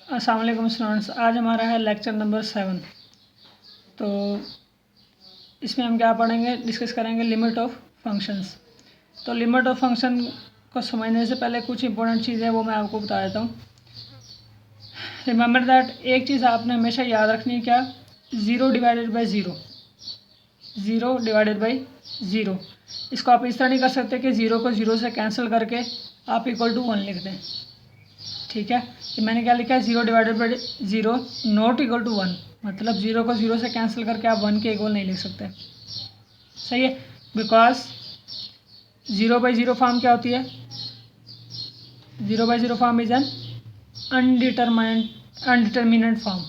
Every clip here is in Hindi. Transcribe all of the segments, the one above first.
अस्सलाम वालेकुम स्टूडेंट्स। आज हमारा है लेक्चर नंबर 7। तो इसमें हम क्या पढ़ेंगे, डिस्कस करेंगे लिमिट ऑफ फंक्शंस। तो लिमिट ऑफ फंक्शन को समझने से पहले कुछ इंपॉर्टेंट चीज़ें वो मैं आपको बता देता हूँ। रिमेंबर दैट, एक चीज़ आपने हमेशा याद रखनी है, क्या? 0 divided by zero, 0 divided by zero. इसको आप इस तरह नहीं कर सकते कि 0 को 0 से कैंसिल करके आप इक्वल टू 1 लिख दें। ठीक है, कि मैंने क्या लिखा है, 0 divided by zero not equal to 1, मतलब 0 को 0 से कैंसिल करके आप 1 के इक्वल नहीं लिख सकते। सही है, बिकॉज 0 बाई ज़ीरो फॉर्म क्या होती है? 0 by zero form is an indeterminate form.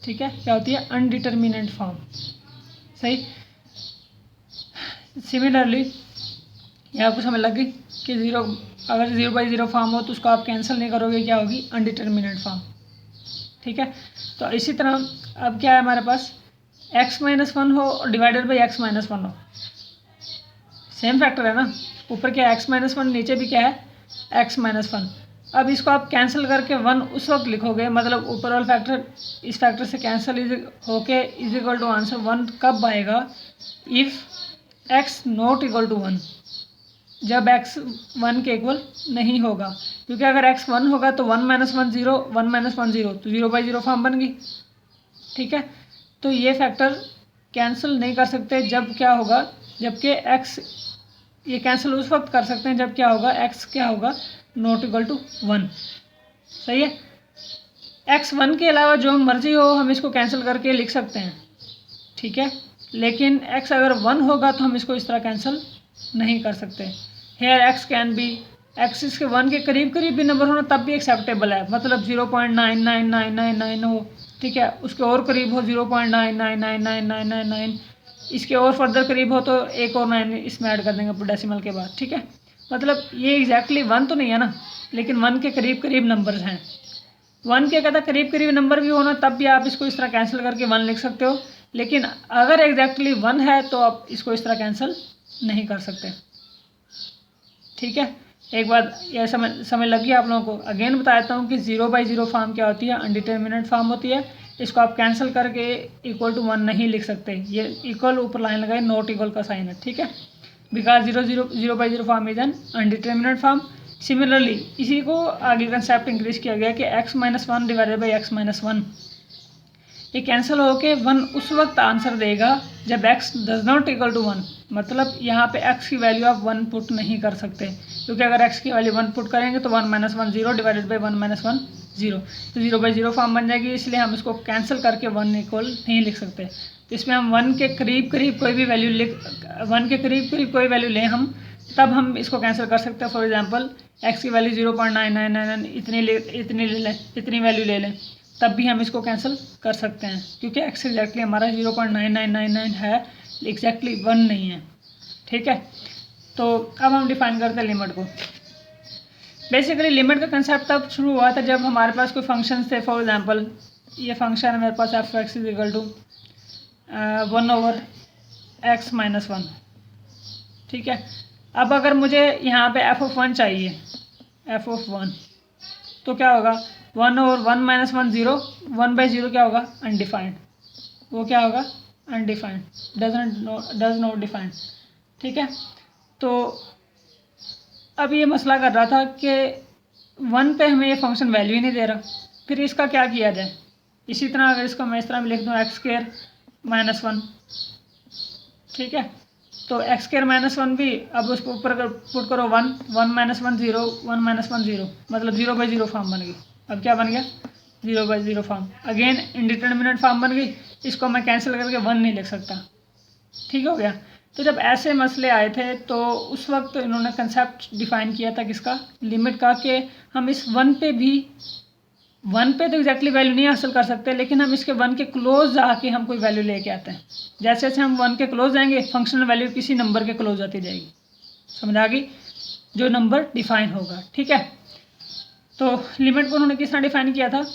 ठीक है, क्या होती है? अनडिटर्मिनेंट फॉर्म। सही। सिमिलरली ये आपको समझ लग गई कि अगर 0 बाई ज़ीरो फॉर्म हो तो उसको आप कैंसिल नहीं करोगे, क्या होगी? अनडिटर्मिनेंट फॉर्म। ठीक है, तो इसी तरह अब क्या है हमारे पास, x-1 हो और डिवाइडेड बाई x-1 हो, सेम फैक्टर है ना। ऊपर क्या है? x-1, नीचे भी क्या है? x-1। अब इसको आप कैंसिल करके 1 उस वक्त लिखोगे, मतलब ऊपर वाला फैक्टर इस फैक्टर से कैंसिल होके इज इक्वल टू आंसर 1 कब आएगा? If x not equal to 1, जब x 1 के इक्वल नहीं होगा। क्योंकि अगर x 1 होगा तो 1 - 1 0, 1 - 1 0, तो 0 बाई ज़ीरो फॉर्म बन गई। ठीक है, तो ये फैक्टर कैंसिल नहीं कर सकते जब क्या होगा, जबकि x, ये कैंसिल उस वक्त कर सकते हैं जब क्या होगा, x क्या होगा? Not equal to 1। सही है, x 1 के अलावा जो मर्जी हो हम इसको कैंसिल करके लिख सकते हैं। ठीक है, लेकिन x अगर 1 होगा तो हम इसको इस तरह कैंसिल नहीं कर सकते। Here x can be, x इसके 1 के करीब करीब भी नंबर होना तब भी एक्सेप्टेबल है, मतलब 0.99999 हो। ठीक है, उसके और करीब हो 0.9999999, इसके और फर्दर करीब हो तो एक और 9 इसमें ऐड कर देंगे डेसिमल के बाद। ठीक है, मतलब ये एग्जैक्टली 1 तो नहीं है ना, लेकिन 1 के करीब करीब नंबर्स हैं। 1 के कहता करीब करीब नंबर भी होना तब भी आप इसको इस तरह कैंसिल करके 1 लिख सकते हो, लेकिन अगर एग्जैक्टली 1 है तो आप इसको इस तरह कैंसिल नहीं कर सकते। ठीक है, एक बात यह समझ लगी आप लोगों को। अगेन बता देता हूँ कि 0 बाई ज़ीरो फॉर्म क्या होती है? अनडिटर्मिनेंट फॉर्म होती है। इसको आप कैंसिल करके इक्वल टू 1 नहीं लिख सकते। ये इक्वल ऊपर लाइन लगाए, नॉट इक्वल का साइन है। ठीक है, because 0 by zero form is an indeterminate form. Similarly इसी को आगे कंसेप्ट इंक्रीज किया गया कि x-1 डिवाइडेड बाई x-1, ये कैंसिल होके 1 उस वक्त आंसर देगा जब x does not equal to 1, मतलब यहाँ पे x की वैल्यू आप 1 पुट नहीं कर सकते, क्योंकि अगर x की वैल्यू 1 पुट करेंगे तो 1 - 1 0 डिवाइडेड बाई 1 - 1 0, तो 0 बाई ज़ीरो फॉर्म बन जाएगी। इसलिए हम इसको कैंसिल करके 1 इक्वल नहीं लिख सकते। तो इसमें हम 1 के करीब करीब कोई भी वैल्यू 1 के करीब करीब कोई वैल्यू लें हम, तब हम इसको कैंसिल कर सकते हैं। फॉर एग्जाम्पल x की वैल्यू 0.999 इतनी वैल्यू ले लें, तब भी हम इसको कैंसिल कर सकते हैं, क्योंकि x एग्जैक्टली हमारा 0.9999 है, एग्जैक्टली 1 नहीं है। ठीक है, तो अब हम डिफाइन करते हैं लिमिट को। बेसिकली लिमिट का कंसेप्ट तब शुरू हुआ था जब हमारे पास कोई फंक्शन थे। फॉर एग्जांपल ये फंक्शन है मेरे पास f(x) is equal to 1/x-1। ठीक है, अब अगर मुझे यहाँ पे f(1) चाहिए, f(1), तो क्या होगा? 1/1 - 1 0, 1 बाई ज़ीरो क्या होगा? अनडिफाइंड। वो क्या होगा? Undefined, does not defined. ठीक है, तो अब ये मसला कर रहा था कि 1 पे हमें ये फंक्शन वैल्यू ही नहीं दे रहा, फिर इसका क्या किया जाए? इसी तरह अगर इसको मैं इस तरह भी लिख दूँ x² - 1, ठीक है, तो x² - 1 भी अब उसको ऊपर पुट करो 1 - 1 0, 1 - 1 0, मतलब 0 बाई ज़ीरो फॉर्म बन गई। अब क्या बन गया? 0 by zero form, again indeterminate form बन गई। इसको मैं कैंसिल करके 1 नहीं लिख सकता। ठीक हो गया। तो जब ऐसे मसले आए थे तो उस वक्त इन्होंने कंसेप्ट डिफाइन किया था किसका? लिमिट का, कि हम इस 1 पे भी, 1 पे तो एग्जैक्टली वैल्यू नहीं हासिल कर सकते, लेकिन हम इसके 1 के क्लोज आके हम कोई वैल्यू लेके आते हैं। जैसे जैसे हम 1 के क्लोज जाएंगे, फंक्शनल वैल्यू किसी नंबर के क्लोज आती जाएगी। समझ आ गई? जो नंबर डिफाइन होगा। ठीक है, तो लिमिट को उन्होंने किस तरह डिफाइन किया था?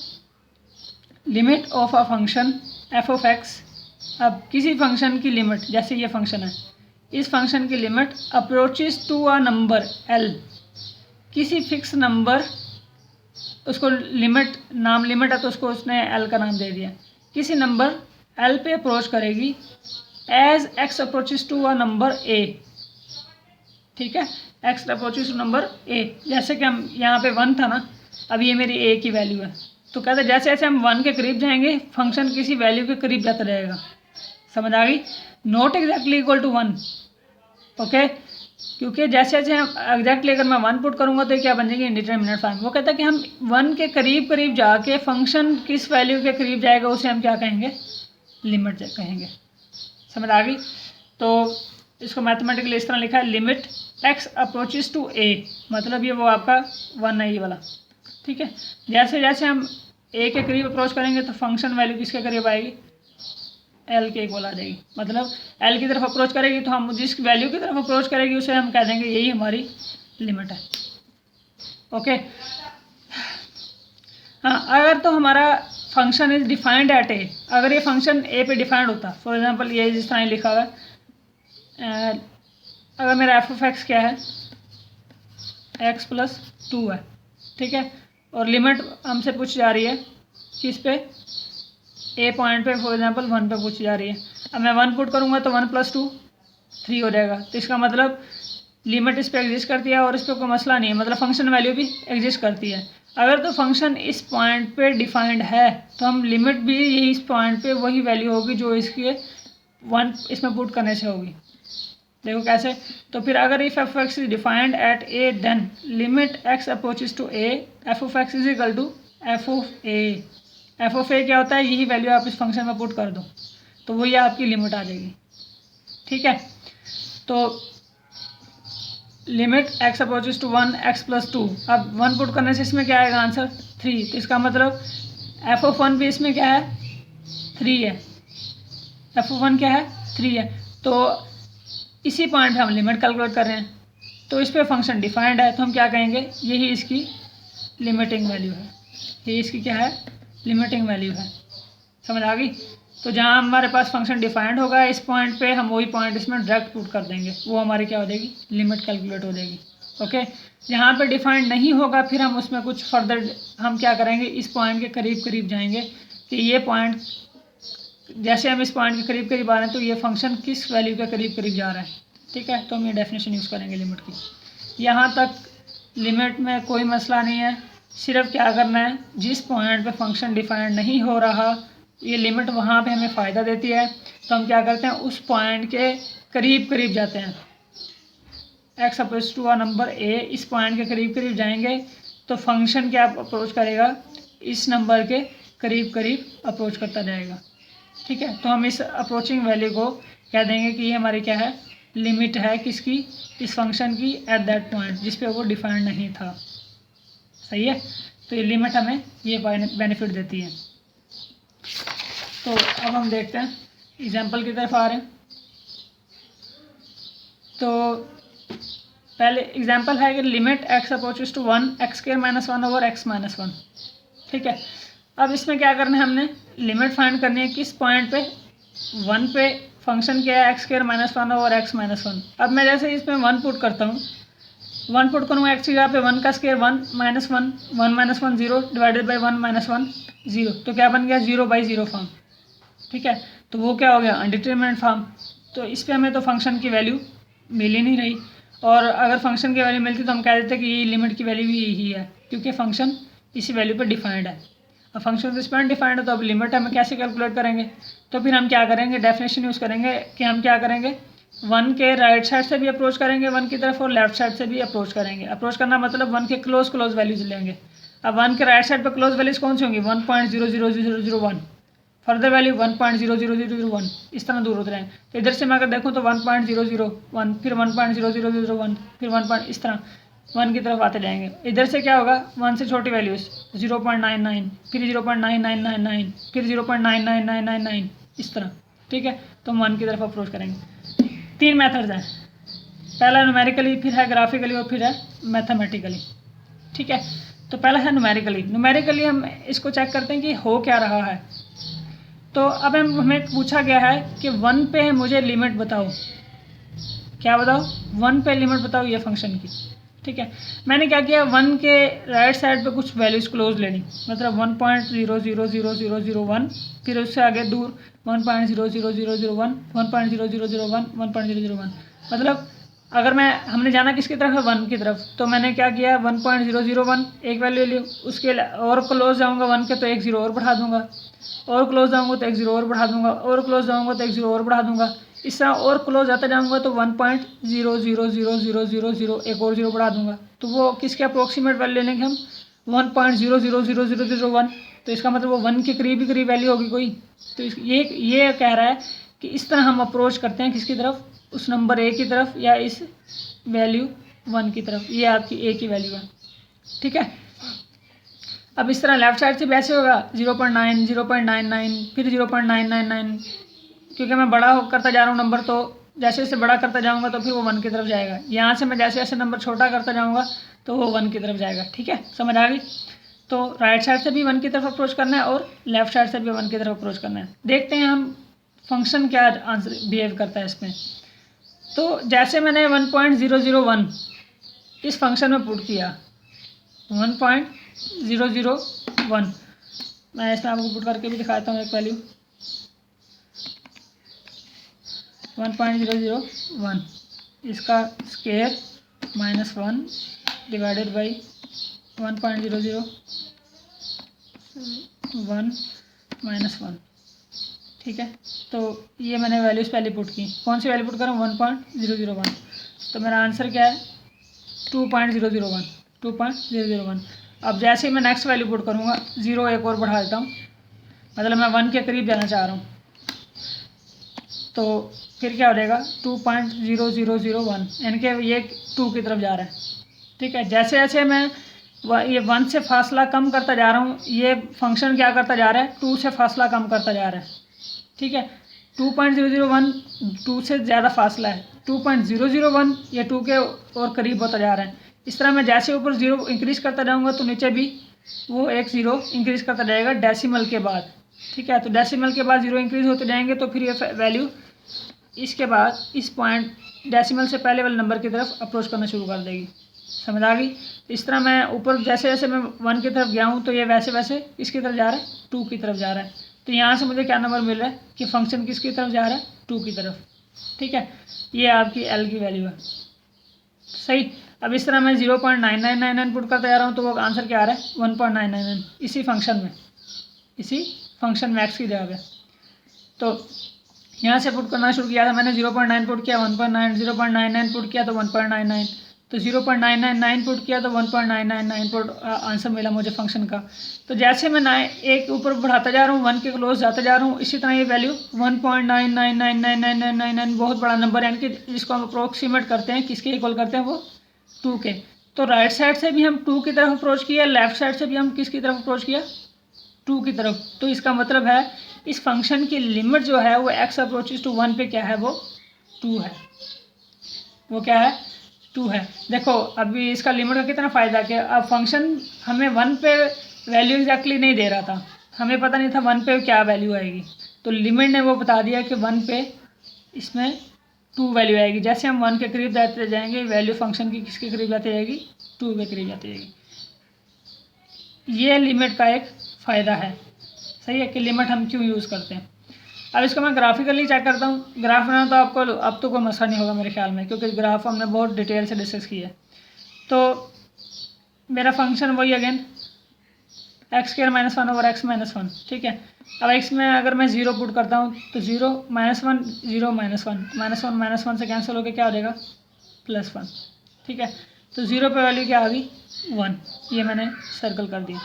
Limit of a function f(x), अब किसी फंक्शन की लिमिट, जैसे ये फंक्शन है, इस फंक्शन की limit approaches to a number l, किसी फिक्स नंबर उसको लिमिट नाम लिमिट है तो उसको उसने एल का नाम दे दिया। किसी नंबर एल पे अप्रोच करेगी as x approaches to a number a, ठीक है, x approaches to number a. जैसे कि हम यहाँ पे 1 था ना, अब ये मेरी ए की वैल्यू है, तो कहते हैं जैसे जैसे हम 1 के करीब जाएंगे फंक्शन किसी वैल्यू के करीब जाता रहेगा। समझ आ गई? Not exactly equal to 1, okay, क्योंकि जैसे जैसे हम एग्जैक्टली अगर मैं 1 पुट करूँगा तो ये क्या बन जाएगी, इंडिटरमिनेट फॉर्म। वो कहता है कि हम 1 के करीब करीब जाके फंक्शन किस वैल्यू के करीब जाएगा उसे हम क्या कहेंगे, लिमिट कहेंगे। समझ आ गई? तो इसको मैथमेटिकली इस तरह लिखा है, लिमिट एक्स अप्रोचेस टू ए, मतलब ये वो आपका 1 है ये वाला, ठीक है। जैसे जैसे हम ए के करीब अप्रोच करेंगे तो फंक्शन वैल्यू किसके करीब आएगी, एल के इक्वल आ जाएगी। मतलब एल की तरफ अप्रोच करेगी तो हम जिस वैल्यू की तरफ अप्रोच करेगी उसे हम कह देंगे यही हमारी लिमिट है, ओके। हाँ, अगर तो हमारा फंक्शन इज डिफाइंड एट ए, अगर ये फंक्शन ए पे डिफाइंड होता, फॉर एग्जांपल ये जिस तरह लिखा हुआ है, अगर मेरा एफ ऑफ एक्स क्या है, एक्स प्लस 2 है, ठीक है, और लिमिट हमसे पूछ जा रही है किस पे, ए पॉइंट पे, फॉर एग्जांपल 1 पे पूछी जा रही है। अब मैं 1 पुट करूँगा तो 1 + 2 3 हो जाएगा। तो इसका मतलब लिमिट इस पे एग्जिस्ट करती है और इस पर कोई मसला नहीं है, मतलब फंक्शन वैल्यू भी एग्जिस्ट करती है। अगर तो फंक्शन इस पॉइंट पे डिफाइंड है तो हम लिमिट भी यही इस पॉइंट पे वही वैल्यू होगी जो इसके 1 इसमें पुट करने से होगी। देखो कैसे, तो फिर अगर if f x is defined at a then limit x approaches to a f of x is equal to f of a. F of a क्या होता है, यही वैल्यू आप इस फंक्शन में पुट कर दो तो वही आपकी लिमिट आ जाएगी, ठीक है। तो limit x approaches to 1 x plus 2, अब 1 पुट करने से इसमें क्या आएगा आंसर 3, तो इसका मतलब एफ ऑफ 1 भी इसमें क्या है 3 है, एफ ऑफ 1 क्या है 3 है। तो इसी पॉइंट पे हम लिमिट कैलकुलेट कर रहे हैं, तो इस पर फंक्शन डिफाइंड है तो हम क्या कहेंगे, यही इसकी लिमिटिंग वैल्यू है, ये इसकी क्या है, लिमिटिंग वैल्यू है। समझ आ गई? तो जहाँ हमारे पास फंक्शन डिफाइंड होगा इस पॉइंट पे हम वही पॉइंट इसमें डायरेक्ट पुट कर देंगे, वो हमारी क्या हो जाएगी, लिमिट कैलकुलेट हो जाएगी, ओके। जहाँ पे डिफाइंड नहीं होगा फिर हम उसमें कुछ फर्दर हम क्या करेंगे, इस पॉइंट के करीब करीब जाएंगे कि ये पॉइंट, जैसे हम इस पॉइंट के करीब करीब आ रहे हैं तो ये फंक्शन किस वैल्यू के करीब करीब जा रहा है, ठीक है। तो हम ये डेफिनेशन यूज़ करेंगे लिमिट की। यहाँ तक लिमिट में कोई मसला नहीं है, सिर्फ क्या करना है, जिस पॉइंट पे फंक्शन डिफाइंड नहीं हो रहा ये लिमिट वहाँ पे हमें फ़ायदा देती है, तो हम क्या करते हैं उस पॉइंट के करीब करीब जाते हैं। X approach to a number a, इस पॉइंट के करीब करीब जाएंगे तो फंक्शन क्या अप्रोच करेगा, इस नंबर के करीब करीब अप्रोच करता जाएगा, ठीक है। तो हम इस अप्रोचिंग वैल्यू को कह देंगे कि ये हमारी क्या है, लिमिट है किसकी, इस फंक्शन की एट दैट पॉइंट जिस पे वो डिफाइंड नहीं था, सही है। तो ये लिमिट हमें ये बेनिफिट देती है। तो अब हम देखते हैं एग्जांपल की तरफ आ रहे हैं। तो पहले एग्जांपल है कि limit x approaches to 1 x² - 1 over x - 1, ठीक है। अब इसमें क्या करना है, हमने लिमिट फाइंड करनी है किस पॉइंट पे, 1 पे फंक्शन क्या है x² - 1 ओवर x - 1। अब मैं जैसे इसमें 1 पुट करता हूँ, 1 पुट करूँगा एक्स की जगह पे 1 का स्क्वायर 1 - 1 1 - 1 0 डिवाइडेड बाई 1 - 1 0, तो क्या बन गया 0/0 फॉर्म, ठीक है। तो वो क्या हो गया, अनडिटरमिनेट फॉर्म। तो इस पर हमें तो फंक्शन की वैल्यू मिल ही नहीं रही, और अगर फंक्शन की वैल्यू मिलती तो हम कह देते कि ये लिमिट की वैल्यू भी यही है क्योंकि फंक्शन इसी वैल्यू पर डिफाइंड है। अब फंक्शन इस पर डिफाइंड है तो अब लिमिट हम कैसे कैलकुलेट करेंगे, तो फिर हम क्या करेंगे, डेफिनेशन यूज़ करेंगे कि हम क्या करेंगे, 1 के राइट साइड से भी अप्रोच करेंगे 1 की तरफ और लेफ्ट साइड से भी अप्रोच करेंगे। अप्रोच करना मतलब 1 के क्लोज वैल्यूज लेंगे। अब 1 के राइट साइड पर क्लोज वैल्यूज कौन सी होंगी, 1.00001, फर्दर वैल्यू 1.00001, इस तरह दूर होते रहेंगे। तो इधर से मैं अगर देखूँ तो 1.001, फिर 1.00001, फिर 1 इस तरह 1 की तरफ आते जाएंगे। इधर से क्या होगा, 1 से छोटी वैल्यूज 0.99, फिर 0.9999, फिर 0.99999, इस तरह, ठीक है। तो हम 1 की तरफ अप्रोच करेंगे। 3 मेथड्स हैं, पहला न्यूमेरिकली, फिर है ग्राफिकली और फिर है मैथमेटिकली, ठीक है। तो पहला है न्यूमेरिकली हम इसको चेक करते हैं कि हो क्या रहा है। तो अब हमें पूछा गया है कि 1 पे मुझे लिमिट बताओ, क्या बताओ, 1 पे लिमिट बताओ ये फंक्शन की, ठीक है, मैंने क्या किया, 1 के राइट साइड पे कुछ वैल्यूज़ क्लोज लेनी, मतलब 1.0000001, फिर उससे आगे दूर 1.00001, 1.00001, 1.001, मतलब अगर हमने जाना किसकी तरफ है, 1 की तरफ, तो मैंने क्या किया, 1.001 एक वैल्यू ली, उसके और क्लोज जाऊँगा 1 के तो एक जीरो और बढ़ा दूंगा, और क्लोज जाऊँगा तो एक जीरो और बढ़ा दूंगा, और क्लोज जाऊँगा तो एक जीरो और बढ़ा दूंगा, इस तरह और क्लोज आता जाऊँगा तो 1.0000000 एक और जीरो बढ़ा दूंगा, तो वो किसके अप्रोक्सीमेट वैल्यू लेंगे हम, 1.0000001, तो इसका मतलब वो 1 के करीब ही करीब वैल्यू होगी कोई। तो ये कह रहा है कि इस तरह हम अप्रोच करते हैं किसकी तरफ, उस नंबर ए की तरफ या इस वैल्यू 1 की तरफ, ये आपकी ए की वैल्यू है। ठीक है, अब इस तरह लेफ्ट साइड से भी ऐसे होगा 0.9, 0.99, फिर 0.999, क्योंकि मैं बड़ा करता जा रहा हूँ नंबर, तो जैसे जैसे बड़ा करता जाऊँगा तो फिर वो 1 की तरफ जाएगा। यहाँ से मैं जैसे जैसे नंबर छोटा करता जाऊँगा तो वो 1 की तरफ जाएगा। ठीक है, समझ आ गई। तो राइट साइड से भी 1 की तरफ अप्रोच करना है और लेफ्ट साइड से भी 1 की तरफ अप्रोच करना है। देखते हैं हम फंक्शन क्या आंसर बिहेव करता है इसमें। तो जैसे मैंने 1.001 इस फंक्शन में पुट किया, 1.001, मैं इसमें आपको पुट करके भी दिखाता हूँ एक वैल्यू, 1.001, इसका स्केयर -1 डिवाइडेड बाई 1.001 -1। ठीक है, तो ये मैंने वैल्यूज़ पहले पुट की। कौन सी वैल्यू पुट करूँ, 1.001, तो मेरा आंसर क्या है 2.001। अब जैसे ही मैं नेक्स्ट वैल्यू पुट करूँगा, ज़ीरो एक और बढ़ा देता हूँ, मतलब मैं 1 के करीब जाना चाह रहा हूँ, तो फिर क्या हो जाएगा 2.0001, यानी कि ये 2 की तरफ जा रहा है। ठीक है, जैसे जैसे मैं ये 1 से फासला कम करता जा रहा हूँ, ये फंक्शन क्या करता जा रहा है, 2 से फासला कम करता जा रहा है। ठीक है, 2.001 2 से ज़्यादा फासला है, 2.001 ये 2 के और करीब होता जा रहा है। इस तरह मैं जैसे ऊपर जीरो इंक्रीज़ करता जाऊँगा तो नीचे भी वो एक ज़ीरो इंक्रीज़ करता जाएगा डेसिमल के बाद। ठीक है, तो डेसिमल के बाद ज़ीरो इंक्रीज़ होते जाएंगे, तो फिर ये वैल्यू इसके बाद इस पॉइंट डेसिमल से पहले वाले नंबर की तरफ अप्रोच करना शुरू कर देगी। समझ आ गई। इस तरह मैं ऊपर जैसे जैसे मैं 1 की तरफ गया हूँ, तो ये वैसे वैसे इसकी तरफ जा रहा है, 2 की तरफ जा रहा है। तो यहाँ से मुझे क्या नंबर मिल रहा है कि फंक्शन किसकी तरफ जा रहा है, 2 की तरफ। ठीक है, ये आपकी एल की वैल्यू है। सही। अब इस तरह मैं 0.9999 पुट करता जा रहा हूँ, तो वो आंसर क्या आ रहा है 1.999, इसी फंक्शन में एक्स की जगह पे। तो यहाँ से पुट करना शुरू किया था मैंने, 0.9 पुट किया 1.9, 0.99 पुट किया तो 1.99, तो 0.999 पुट किया तो 1.999 पुट आंसर मिला मुझे फंक्शन का। तो जैसे मैं एक ऊपर बढ़ाता जा रहा हूँ, 1 के क्लोज जाता जा रहा हूँ, इसी तरह ये वैल्यू 1.9999999 बहुत बड़ा नंबर है, यानी कि जिसको हम अप्रोक्सीमेट करते हैं, किसके इक्वल करते हैं, वो 2 के। तो राइट साइड से भी हम 2 की तरफ अप्रोच किया, लेफ्ट साइड से भी हम किसकी तरफ अप्रोच किया, 2 की तरफ। तो इसका मतलब है इस फंक्शन की लिमिट जो है वो x अप्रोचेस टू 1 पे क्या है, वो 2 है। वो क्या है, 2 है। देखो अभी इसका लिमिट का कितना फ़ायदा कि अब फंक्शन हमें 1 पे वैल्यू एग्जैक्टली नहीं दे रहा था, हमें पता नहीं था 1 पे क्या वैल्यू आएगी, तो लिमिट ने वो बता दिया कि 1 पे इसमें 2 वैल्यू आएगी। जैसे हम 1 के करीब जाते जाएंगे, वैल्यू फंक्शन की किसके करीब जाती जाएगी, 2 के करीब जाती जाएगी। ये लिमिट का एक फ़ायदा है। सही है कि लिमिट हम क्यों यूज़ करते हैं। अब इसको मैं ग्राफिकली चेक करता हूँ। ग्राफ बनाना तो आपको अब तो कोई मसला नहीं होगा मेरे ख्याल में, क्योंकि ग्राफ हमने बहुत डिटेल से डिस्कस किया है। तो मेरा फंक्शन वही अगेन x² -1 ओवर x -1। ठीक है, अब x में अगर मैं 0 पुट करता हूँ तो 0 -1 0 -1 से कैंसिल होकर क्या हो जाएगा +1। ठीक है, तो 0 पे वैल्यू क्या आ गई 1, ये मैंने सर्कल कर दिया।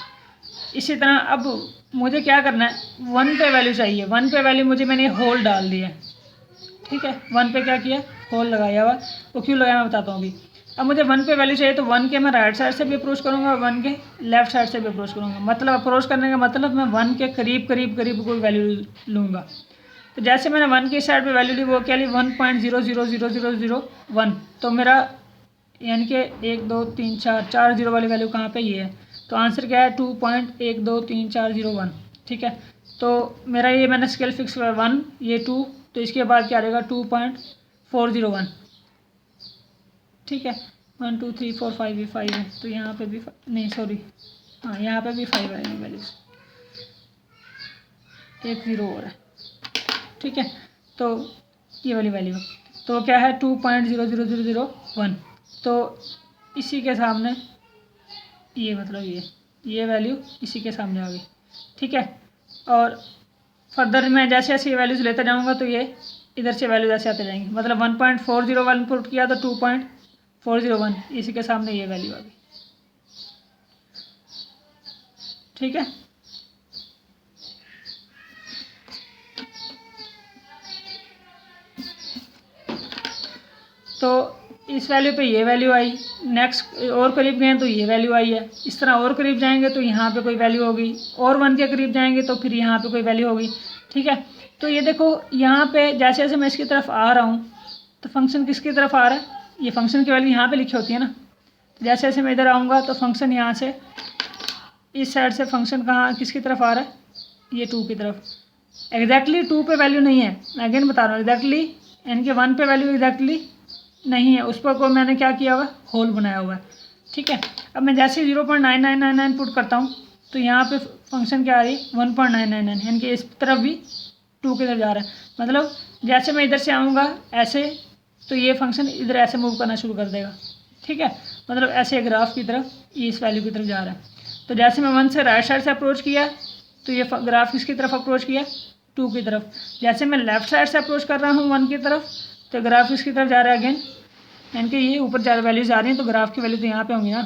इसी तरह अब मुझे क्या करना है, 1 पे वैल्यू चाहिए। 1 पे वैल्यू मुझे मैंने होल डाल दिया है। ठीक है, 1 पे क्या किया, होल लगाया हुआ। वो क्यों लगाया मैं बताता हूँ अभी। अब मुझे 1 पे वैल्यू चाहिए, तो 1 के मैं राइट साइड से भी अप्रोच करूँगा और 1 के लेफ्ट साइड से भी अप्रोच करूँगा। मतलब अप्रोच करने का मतलब मैं 1 के करीब कोई वैल्यू लूँगा। तो जैसे मैंने 1 की साइड पे वैल्यू ली, वो क्या ली 1.0000001। तो मेरा यानी कि 1 2 3 4 जीरो वाली वैल्यू कहाँ पे, ये है। तो आंसर क्या है 2.1234001। ठीक है, तो मेरा ये मैंने स्केल फिक्स किया 1, ये 2, तो इसके बाद क्या आ जाएगा 2.401। ठीक है, 1 2 3 4 5 भी 5 है, तो यहाँ पे भी नहीं सॉरी, हाँ यहाँ पे भी 5 है वैल्यूज, एक 0 और है, ठीक है। तो ये वाली वैल्यू, तो क्या है 2.00001, तो इसी के सामने ये मतलब ये वैल्यू इसी के सामने आ गई, ठीक है। और फर्दर मैं जैसे जैसे ये वैल्यूज़ लेता जाऊँगा तो ये इधर से वैल्यूज ऐसे आते जाएंगे, मतलब 1.401 पुट किया तो 2.401, इसी के सामने ये वैल्यू आ गई, ठीक है। तो इस वैल्यू पे ये वैल्यू आई, नेक्स्ट और करीब गए तो ये वैल्यू आई है, इस तरह और करीब जाएंगे तो यहाँ पे कोई वैल्यू होगी, और 1 के करीब जाएंगे तो फिर यहाँ पे कोई वैल्यू होगी, ठीक है। तो ये देखो यहाँ पे जैसे जैसे मैं इसकी तरफ आ रहा हूँ तो फंक्शन किसकी तरफ आ रहा है, ये फंक्शन की वैल्यू यहाँ पे लिखी होती है ना, तो जैसे जैसे मैं इधर आऊँगा तो फंक्शन यहाँ से इस साइड से फंक्शन कहाँ किसकी तरफ आ रहा है, ये 2 की तरफ। एग्जैक्टली 2 पे वैल्यू नहीं है, मैं अगेन बता रहा हूँ, एग्जैक्टली यानी कि 1 पे वैल्यू एग्जैक्टली नहीं है, उस पर को मैंने क्या किया हुआ है, होल बनाया हुआ है, ठीक है। अब मैं जैसे 0.9999 पुट करता हूँ तो यहाँ पे फंक्शन क्या आ रही है 1.999, यानी कि इस तरफ भी 2 की तरफ जा रहा है, मतलब जैसे मैं इधर से आऊँगा ऐसे तो ये फंक्शन इधर ऐसे मूव करना शुरू कर देगा, ठीक है। मतलब ऐसे ग्राफ की तरफ ये इस वैल्यू की तरफ जा रहा है, तो जैसे मैं 1 से राइट साइड से अप्रोच किया तो ये ग्राफ किसकी तरफ अप्रोच किया, 2 की तरफ। जैसे मैं लेफ्ट साइड से अप्रोच कर रहा हूँ 1 की तरफ तो ग्राफ किसकी तरफ जा रहा है अगेन, यानी कि ये ऊपर ज़्यादा वैल्यूज आ रही हैं तो ग्राफ की वैल्यू तो यहाँ पे होंगी ना,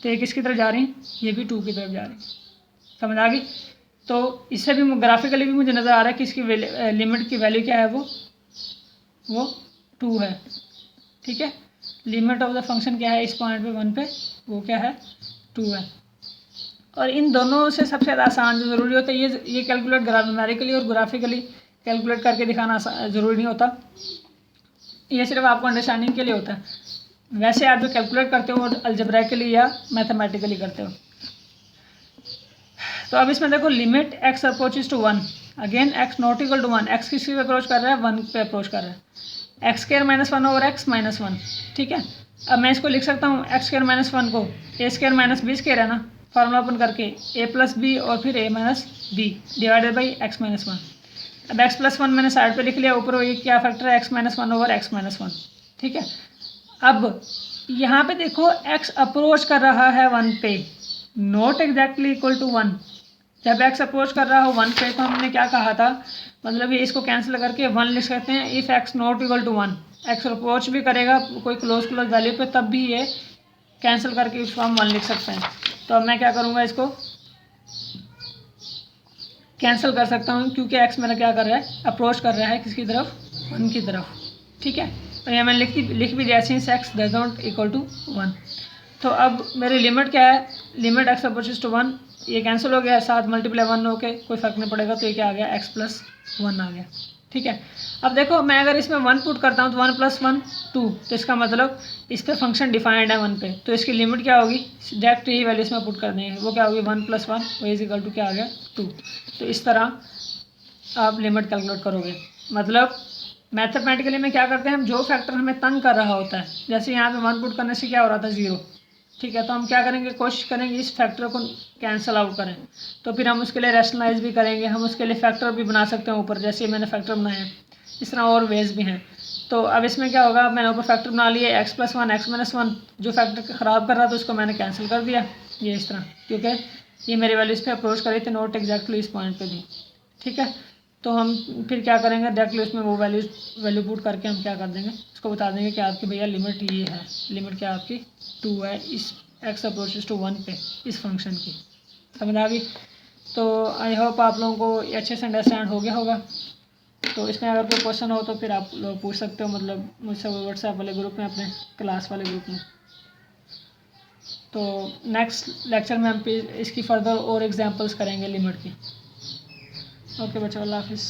तो ये किसकी तरफ जा रही हैं, ये भी 2 की तरफ जा रही हैं, समझ आ गई। तो इससे भी ग्राफिकली भी मुझे नज़र आ रहा है कि इसकी लिमिट की वैल्यू क्या है, वो 2 है, ठीक है। लिमिट ऑफ द फंक्शन क्या है इस पॉइंट पे 1 पे, वो क्या है 2 है। और इन दोनों से सबसे ज़्यादा आसान जो ज़रूरी होता है ये कैलकुलेट न्यूमेरिकली और ग्राफिकली कैलकुलेट करके दिखाना ज़रूरी नहीं होता, ये सिर्फ आपको अंडरस्टैंडिंग के लिए होता है। वैसे आप जो कैलकुलेट करते हो अलजेब्राइकली या मैथमेटिकली करते हो। तो अब इसमें देखो limit x approaches to 1, again x not equal to 1, x किसी पे अप्रोच कर रहा है 1 पे अप्रोच कर रहा है, एक्स स्क्वायर -1 ओवर एक्स -1, ठीक है। अब मैं इसको लिख सकता हूँ एक्स स्क्वायर -1 को ए स्क्वायर माइनस बी स्क्वायर है ना, फार्मूला ओपन करके ए प्लस बी और फिर A minus B divided by x -1। अब x + 1 मैंने साइड पे लिख लिया, ऊपर ये क्या फैक्टर है x -1 ओवर x -1, ठीक है। अब यहाँ पे देखो x अप्रोच कर रहा है 1 पे, नॉट एग्जैक्टली इक्वल टू 1। जब x अप्रोच कर रहा हो 1 पे तो हमने क्या कहा था, मतलब ये इसको कैंसिल करके 1 लिख सकते हैं, if x not equal to 1, x approach भी करेगा कोई क्लोज वैल्यू पे तब भी ये कैंसिल करके इसको हम 1 लिख सकते हैं। तो अब मैं क्या करूँगा, इसको कैंसिल कर सकता हूँ क्योंकि x मेरा क्या कर रहा है, अप्रोच कर रहा है किसकी तरफ, 1 की तरफ, ठीक है। और यहाँ मैंने लिख भी दिया since x does not equal to 1। तो अब मेरी लिमिट क्या है, लिमिट x अप्रोचेस टू 1, ये कैंसिल हो गया, 7 × 1 हो के कोई फर्क नहीं पड़ेगा, तो ये क्या आ गया x + 1 आ गया, ठीक है। अब देखो मैं अगर इसमें 1 पुट करता हूँ तो 1 + 1 2, तो इसका मतलब इस पर फंक्शन डिफाइंड है 1 पे, तो इसकी लिमिट क्या होगी, डायरेक्ट ही वैल्यू इसमें पुट कर देंगे, वो क्या होगी 1 + 1 वो इज इक्वल टू क्या आ गया 2। तो इस तरह आप लिमिट कैलकुलेट करोगे। मतलब मैथमेटिकली में क्या करते हैं हम, जो फैक्टर हमें तंग कर रहा होता है, जैसे यहाँ पे 1 पुट करने से क्या हो रहा था 0, ठीक है, तो हम क्या करेंगे, कोशिश करेंगे इस फैक्टर को कैंसिल आउट करें, तो फिर हम उसके लिए रैशनलाइज भी करेंगे, हम उसके लिए फैक्टर भी बना सकते हैं ऊपर, जैसे मैंने फैक्टर बनाए हैं, इस तरह और वेज भी हैं। तो अब इसमें क्या होगा, मैंने ऊपर फैक्टर बना लिया x + 1 x -1, जो फैक्टर ख़राब कर रहा था उसको मैंने कैंसिल कर दिया, ये इस तरह, क्योंकि ये मेरी वैल्यू इस पर अप्रोच करी थी, नॉट एग्जैक्टली इस पॉइंट पे भी, ठीक है। तो हम फिर क्या करेंगे, डायरेक्टली उसमें वो वैल्यू पुट करके हम क्या कर देंगे, उसको बता देंगे कि आपकी भैया लिमिट ये है, लिमिट क्या आपकी 2 है इस x अप्रोचेस टू 1 पे इस फंक्शन की, समझ आ गई। तो आई होप आप लोगों को अच्छे से अंडरस्टैंड हो गया होगा। तो इसमें अगर कोई क्वेश्चन हो तो फिर आप लोग पूछ सकते हो, मतलब मुझसे व्हाट्सएप वाले ग्रुप में, अपने क्लास वाले ग्रुप में। तो नेक्स्ट लेक्चर में हम इसकी फर्दर और एग्जांपल्स करेंगे लिमिट की। ओके बच्चों, अल्लाह हाफिज़।